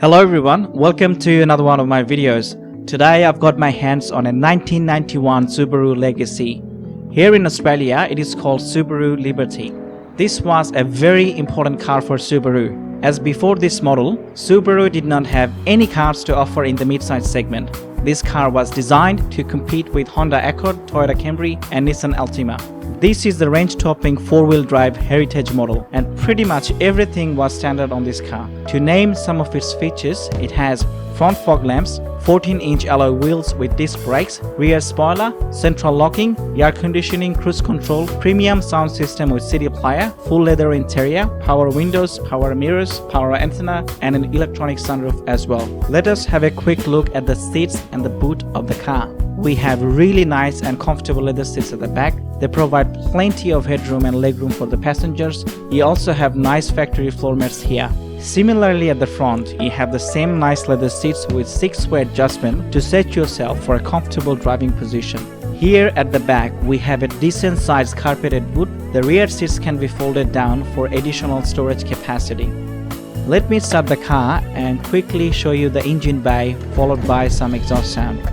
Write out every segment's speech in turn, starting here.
Hello everyone, welcome to another one of my videos. Today I've got my hands on a 1991 Subaru Legacy. Here in Australia it is called Subaru Liberty. This was a very important car for Subaru, as before this model, Subaru did not have any cars to offer in the mid-size segment. This car was designed to compete with Honda Accord, Toyota Camry and Nissan Altima. This is the range-topping four-wheel drive heritage model, and pretty much everything was standard on this car. To name some of its features, it has front fog lamps, 14-inch alloy wheels with disc brakes, rear spoiler, central locking, air conditioning, cruise control, premium sound system with CD player, full leather interior, power windows, power mirrors, power antenna, and an electronic sunroof as well. Let us have a quick look at the seats and the boot of the car. We have really nice and comfortable leather seats at the back. They provide plenty of headroom and legroom for the passengers. You also have nice factory floor mats here. Similarly at the front, you have the same nice leather seats with 6-way adjustment to set yourself for a comfortable driving position. Here at the back, we have a decent sized carpeted boot. The rear seats can be folded down for additional storage capacity. Let me start the car and quickly show you the engine bay, followed by some exhaust sound.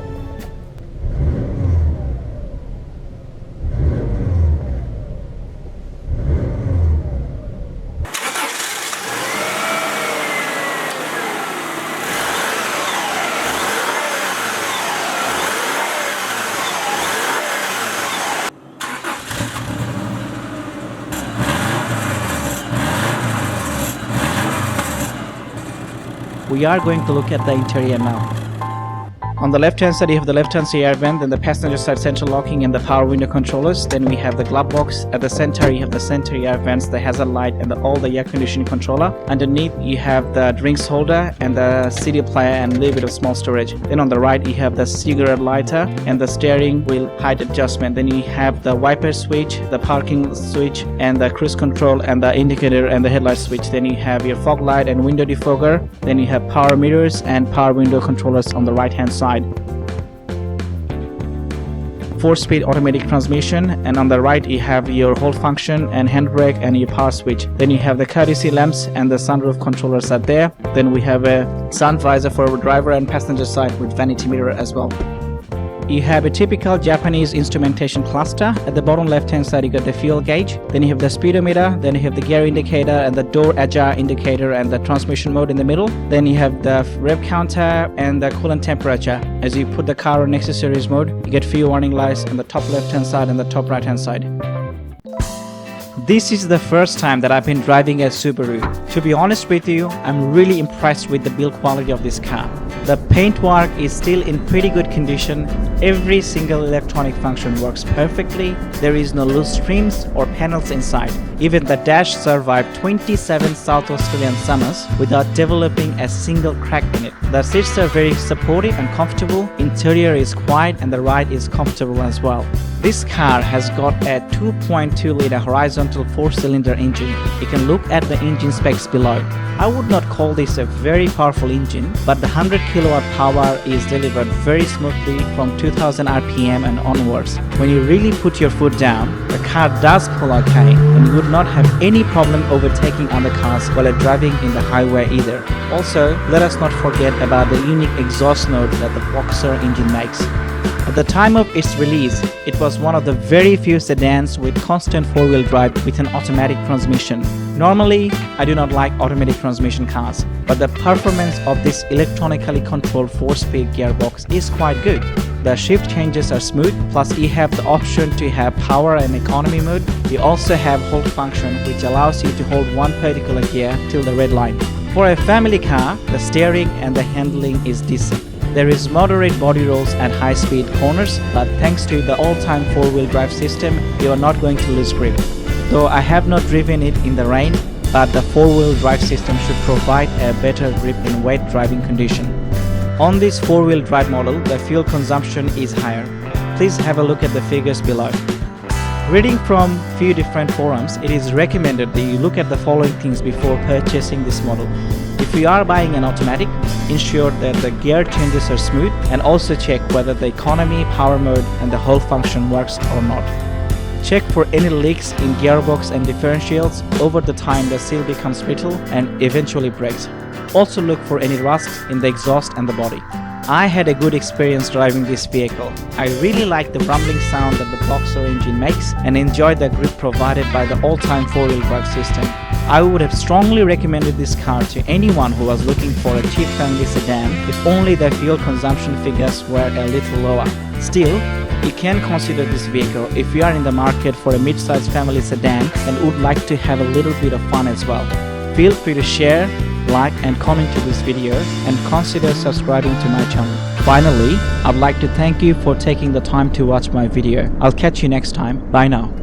We are going to look at the interior now. On the left hand side you have the left hand side air vent, then the passenger side central locking and the power window controllers. Then we have the glove box. At the center you have the center air vents, the hazard light and all the air conditioning controller. Underneath you have the drinks holder and the CD player and a little bit of small storage. Then on the right you have the cigarette lighter and the steering wheel height adjustment. Then you have the wiper switch, the parking switch and the cruise control and the indicator and the headlight switch. Then you have your fog light and window defogger. Then you have power mirrors and power window controllers on the right hand side. 4-speed automatic transmission, and on the right you have your hold function and handbrake and your power switch. Then you have the courtesy lamps and the sunroof controllers are there. Then we have a sun visor for driver and passenger side with vanity mirror as well. You have a typical Japanese instrumentation cluster. At the bottom left hand side you got the fuel gauge, then you have the speedometer, then you have the gear indicator and the door ajar indicator and the transmission mode in the middle. Then you have the rev counter and the coolant temperature. As you put the car on accessories mode, you get few warning lights on the top left hand side and the top right hand side. This is the first time that I've been driving a Subaru. To be honest with you, I'm really impressed with the build quality of this car. The paintwork is still in pretty good condition. Every single electronic function works perfectly. There is no loose trims or panels inside. Even the dash survived 27 South Australian summers without developing a single crack in it. The seats are very supportive and comfortable. Interior is quiet and the ride is comfortable as well. This car has got a 2.2-litre horizontal 4-cylinder engine. You can look at the engine specs below. I would not call this a very powerful engine, but the 100 kilowatt power is delivered very smoothly from 2000 RPM and onwards. When you really put your foot down, the car does pull okay, and you would not have any problem overtaking other cars while driving in the highway either. Also, let us not forget about the unique exhaust note that the Boxer engine makes. At the time of its release, it was one of the very few sedans with constant four-wheel drive with an automatic transmission. Normally, I do not like automatic transmission cars, but the performance of this electronically controlled 4-speed gearbox is quite good. The shift changes are smooth, plus you have the option to have power and economy mode. You also have hold function, which allows you to hold one particular gear till the red line. For a family car, the steering and the handling is decent. There is moderate body rolls at high-speed corners, but thanks to the all-time four-wheel drive system, you are not going to lose grip. Though I have not driven it in the rain, but the four-wheel drive system should provide a better grip in wet driving condition. On this four-wheel drive model, the fuel consumption is higher. Please have a look at the figures below. Reading from few different forums, it is recommended that you look at the following things before purchasing this model. If you are buying an automatic, ensure that the gear changes are smooth and also check whether the economy, power mode and the whole function works or not. Check for any leaks in gearbox and differentials. Over the time the seal becomes brittle and eventually breaks. Also look for any rust in the exhaust and the body. I had a good experience driving this vehicle. I really like the rumbling sound that the Boxer engine makes and enjoy the grip provided by the all-time four-wheel drive system. I would have strongly recommended this car to anyone who was looking for a cheap family sedan if only the fuel consumption figures were a little lower. Still, you can consider this vehicle if you are in the market for a mid-sized family sedan and would like to have a little bit of fun as well. Feel free to share, like and comment to this video and consider subscribing to my channel. Finally, I'd like to thank you for taking the time to watch my video. I'll catch you next time. Bye now.